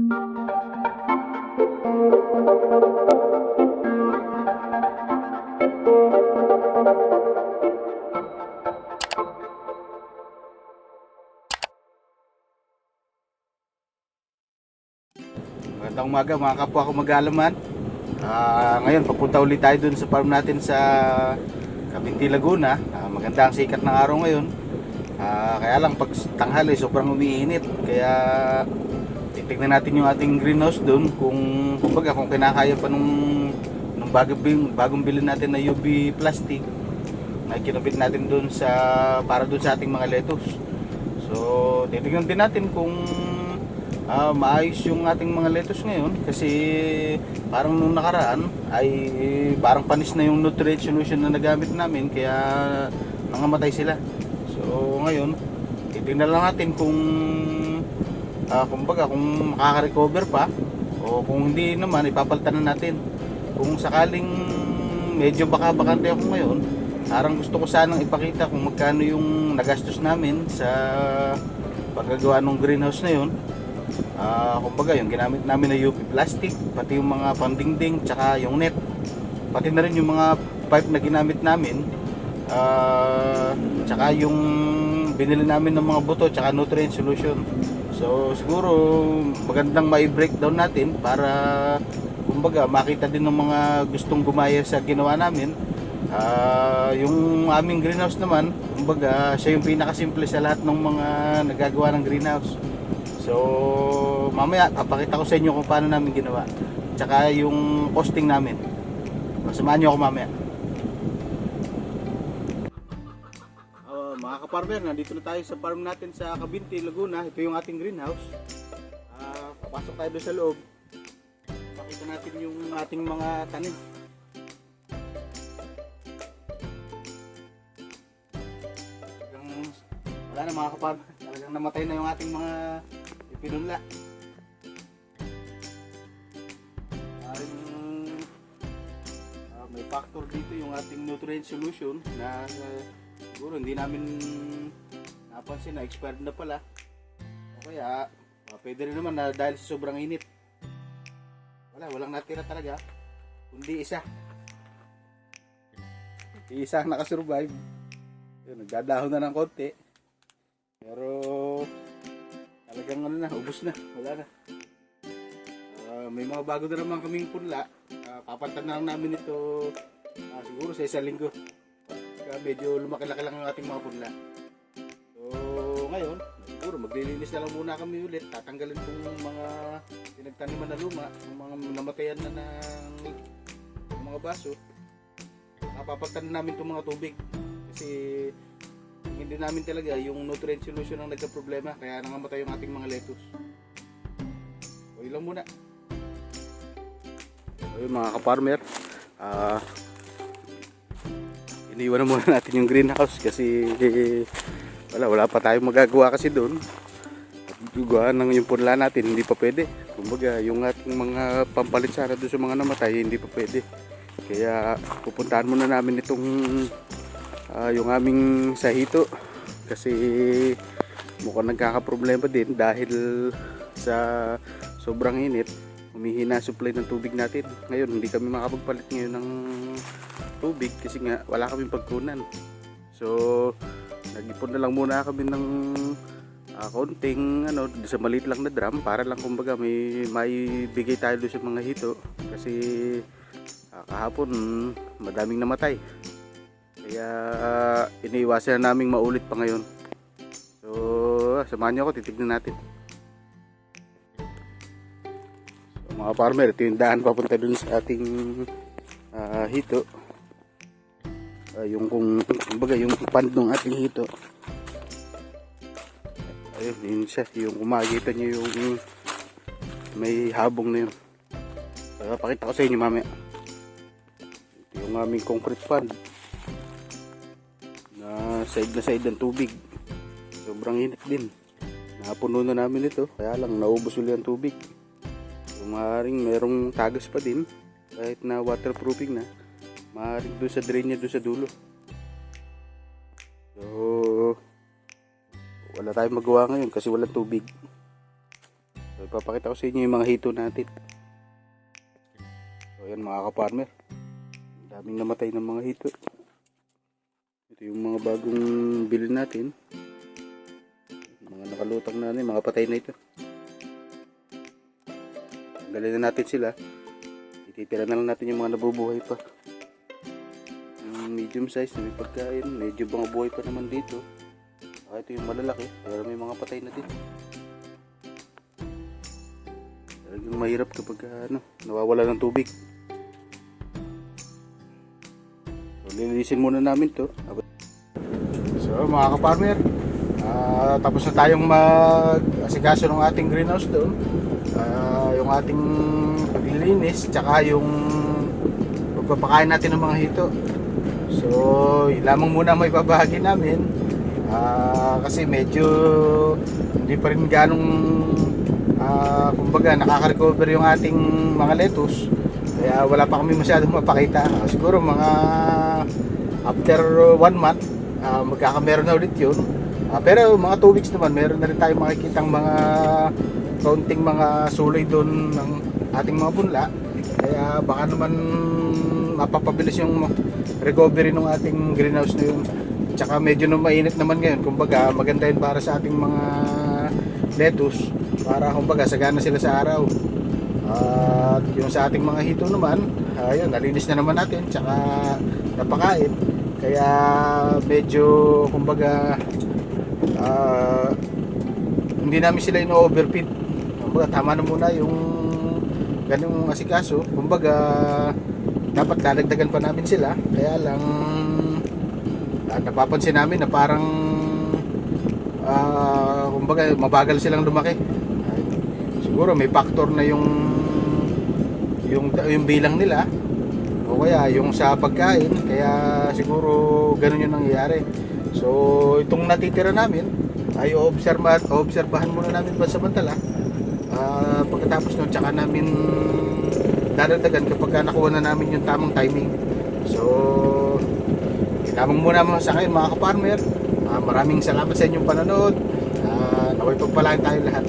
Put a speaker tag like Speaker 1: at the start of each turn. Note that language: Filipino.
Speaker 1: Magandang umaga mga kapwa ko mag-aalaman. Ngayon papunta ulit tayo dun sa farm natin sa Cavinti, Laguna. Maganda ang sikat ng araw ngayon. Kaya lang pag tanghali sobrang umiinit. Kaya titignan natin yung ating greenhouse dun kung kinakaya pa nung bagong bilhin natin na UV plastic na kinabit natin dun para dun sa ating mga lettuce. So titignan din natin kung maayos yung ating mga lettuce ngayon kasi parang nung nakaraan ay parang panis na yung nutrient solution na nagamit namin kaya nangamatay sila. So ngayon titingnan lang natin kung kung makaka-recover pa o kung hindi naman ipapalitan na natin. Kung sakaling medyo bakante ako ngayon, parang gusto ko sanang ipakita kung magkano yung nagastos namin sa paggagawa ng greenhouse na yun. Yung ginamit namin na UV plastic, pati yung mga pandingding, tsaka yung net, pati na rin yung mga pipe na ginamit namin, tsaka yung binili namin ng mga buto, tsaka nutrient solution. So siguro magandang mai-breakdown natin para makita din ng mga gustong gumaya sa ginawa namin. Yung aming greenhouse naman, siya yung pinakasimple sa lahat ng mga nagagawa ng greenhouse. So mamaya papakita ko sa inyo kung paano namin ginawa, tsaka yung costing namin. Samahan nyo ako mamaya. Mga ka-farmer, nandito na tayo sa farm natin sa Cavinti, Laguna. Ito yung ating greenhouse. Papasok tayo doon sa loob. Pakita natin yung ating mga tanim. Wala na mga ka-farmer, talagang namatay na yung ating mga pinunla. May factor dito yung ating nutrient solution na siguro hindi namin napansin na expired na pala. O kaya pwede rin naman na dahil sa sobrang init. Walang natira talaga. Kundi isa ang nakasurvive. Yun, nagdadahon na ng konti. Pero talagang ubos na, wala na. May mga bago na naman kaming punla. Papalitan na lang namin ito siguro sa isang linggo. Medyo lumaki-laki lang yung ating mga punla. So ngayon, siguro maglilinis na lang muna kami ulit. Tatanggalin itong mga pinagtaniman na luma, yung mga namatayan na ng mga baso. Papalitan na namin itong mga tubig. Kasi hindi namin talaga yung nutrient solution ang nagka-problema, kaya nangamatay yung ating mga lettuce. So yun lang muna. So yun mga ka-farmer, iniwan na muna natin yung greenhouse kasi wala pa tayong magagawa kasi doon. Gawa ng yung punla natin hindi pa pwede. Kumbaga yung ating mga pampalit sana doon sa mga namatay hindi pa pwede. Kaya pupuntahan muna namin itong yung aming sahito kasi mukhang nagkakaproblema din dahil sa sobrang init, humihina supply ng tubig natin. Ngayon hindi kami makapagpalit ngayon ng tubig kasi nga wala kaming pagkunan. So nag-ipon na lang muna kami ng konting sa maliit lang na drum para lang kumbaga may bigay tayo doon sa mga hito kasi kahapon madaming namatay. Kaya iniiwasan na naming maulit pa ngayon. So samahan nyo ako, titignan natin. So, mga farmer, ito yung daan papunta dun sa ating hito. Yung yung pand ng ating hito. Ayun, yun siya. Yung kumakita nyo yung may habong na yun. So, pakita ko sa inyo mamaya. Ito yung aming concrete pond. Na side ng tubig. Sobrang init din. Napuno na namin ito. Kaya lang naubos ulit ang tubig. So, maaaring merong tagas pa din. Kahit na waterproofing na. Maaaring doon sa drain niya doon sa dulo. So wala tayong magawa ngayon kasi walang tubig. So Ipapakita ko sa inyo yung mga hito natin. So ayan mga ka-farmer, daming namatay ng mga hito. Ito yung mga bagong bili natin, mga nakalutang na ano, mga patay na ito. Tanggalin na natin sila, ititira na lang natin yung mga nabubuhay pa. Yung medium size na may pagkain, medyo mga buhay pa naman dito. Ito yung malalaki, pero may mga patay na din. Talagang mahirap kapag nawawala ng tubig. So lilinisin muna namin to. So mga ka-farmer, tapos na tayong mag-asikaso ng ating greenhouse doon. Yung ating paglilinis, tsaka yung pagpapakain natin ng mga hito. So yun lamang muna may babahagi namin. Kasi medyo hindi pa rin ganong kumbaga nakaka-recover yung ating mga lettuce, kaya wala pa kami masyadong mapakita. Siguro mga after 1 month magkakameron na ulit yun. Pero mga 2 weeks naman meron na rin tayong makikitang mga kaunting mga sulay doon ng ating mga punla, kaya baka naman mapapabilis yung recovery ng ating greenhouse na yun. Tsaka medyo mainit naman ngayon, kumbaga maganda yun para sa ating mga lettuce, para kumbaga sagana sila sa araw. At yung sa ating mga hito naman, ayun, nalinis na naman natin, tsaka napakain. Kaya medyo kumbaga hindi namin sila ino-overfeed. Kumbaga tama na muna yung ganung asikaso. Kumbaga dapat dadagdagan pa namin sila, kaya lang napapansin namin na parang kumbaga mabagal silang lumaki. Siguro may factor na yung bilang nila, o kaya yung sa pagkain, kaya siguro ganun yung nangyayari. So itong natitira namin ay obserbahan muna namin pansamantala. Pagkatapos nun, tsaka namin dadagdagan kapag nakuha na namin yung tamang timing. So lamang muna sa kayo mga ka-farmer. Maraming salamat sa inyong panonood. Naway pagpalain tayo lahat.